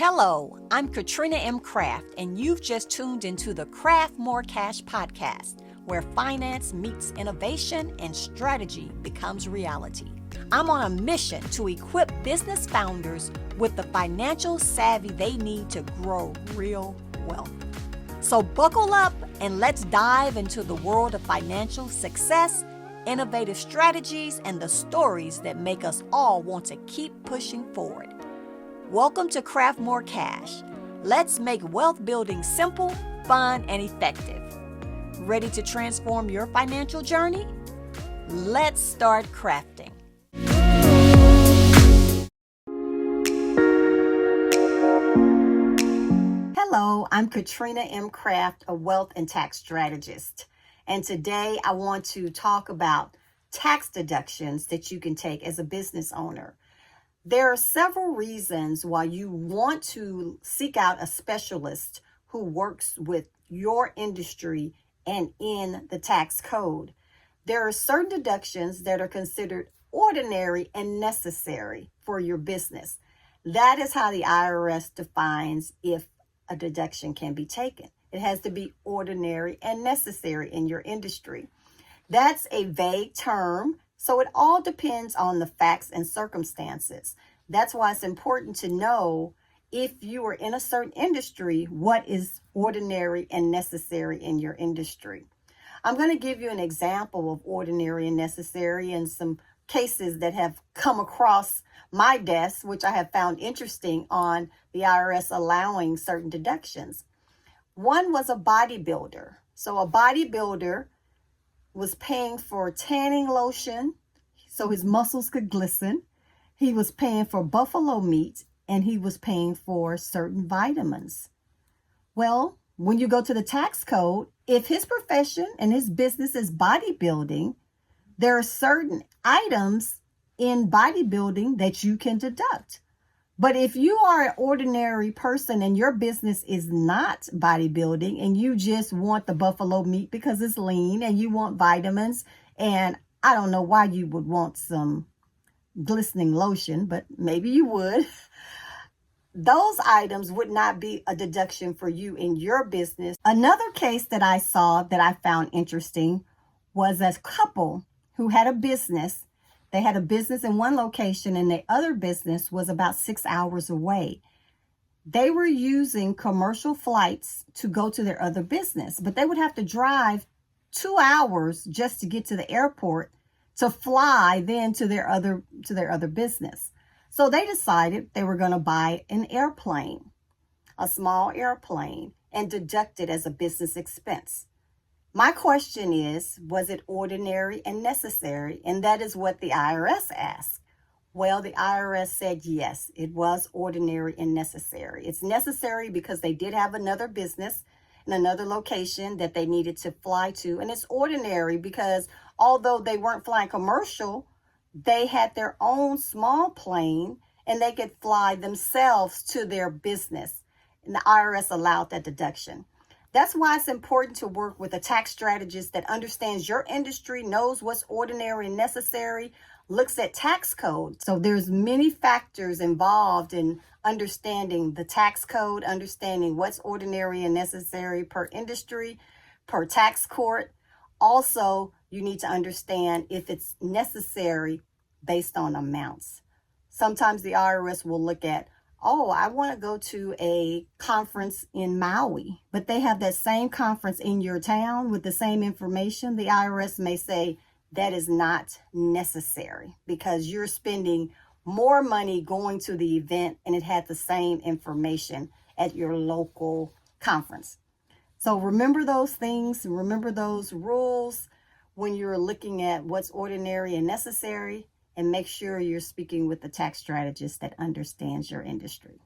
Hello, I'm Catrina M. Craft, and you've just tuned into the Craft More Cash podcast, where finance meets innovation and strategy becomes reality. I'm on a mission to equip business founders with the financial savvy they need to grow real wealth. So buckle up and let's dive into the world of financial success, innovative strategies, and the stories that make us all want to keep pushing forward. Welcome to Craft More Cash. Let's make wealth building simple, fun, and effective. Ready to transform your financial journey? Let's start crafting. Hello, I'm Catrina M. Craft, a wealth and tax strategist. And today I want to talk about tax deductions that you can take as a business owner. There are several reasons why you want to seek out a specialist who works with your industry and in the tax code. There are certain deductions that are considered ordinary and necessary for your business. That is how the IRS defines if a deduction can be taken. It has to be ordinary and necessary in your industry. That's a vague term. So it all depends on the facts and circumstances. That's why it's important to know if you are in a certain industry, what is ordinary and necessary in your industry. I'm going to give you an example of ordinary and necessary and some cases that have come across my desk, which I have found interesting on the IRS allowing certain deductions. One was a bodybuilder. So a bodybuilder was paying for tanning lotion so his muscles could glisten. He was paying for buffalo meat, and he was paying for certain vitamins. Well, when you go to the tax code, if his profession and his business is bodybuilding, there are certain items in bodybuilding that you can deduct. But if you are an ordinary person and your business is not bodybuilding and you just want the buffalo meat because it's lean and you want vitamins, and I don't know why you would want some glistening lotion, but maybe you would. Those items would not be a deduction for you in your business. Another case that I saw that I found interesting was a couple who had a business. They had a business in one location and the other business was about 6 hours away. They were using commercial flights to go to their other business, but they would have to drive 2 hours just to get to the airport to fly then to their other business. So they decided they were going to buy an airplane, a small airplane, and deduct it as a business expense. My question is, was it ordinary and necessary? And that is what the IRS asked. Well, the IRS said yes, it was ordinary and necessary. It's necessary because they did have another business in another location that they needed to fly to. And it's ordinary because although they weren't flying commercial, they had their own small plane and they could fly themselves to their business. And the IRS allowed that deduction. That's why it's important to work with a tax strategist that understands your industry, knows what's ordinary and necessary, looks at tax code. So there's many factors involved in understanding the tax code, understanding what's ordinary and necessary per industry, per tax court. Also, you need to understand if it's necessary based on amounts. Sometimes the IRS will look at, oh, I want to go to a conference in Maui, but they have that same conference in your town with the same information. The IRS may say that is not necessary because you're spending more money going to the event and it had the same information at your local conference. So remember those things, remember those rules when you're looking at what's ordinary and necessary, and make sure you're speaking with the tax strategist that understands your industry.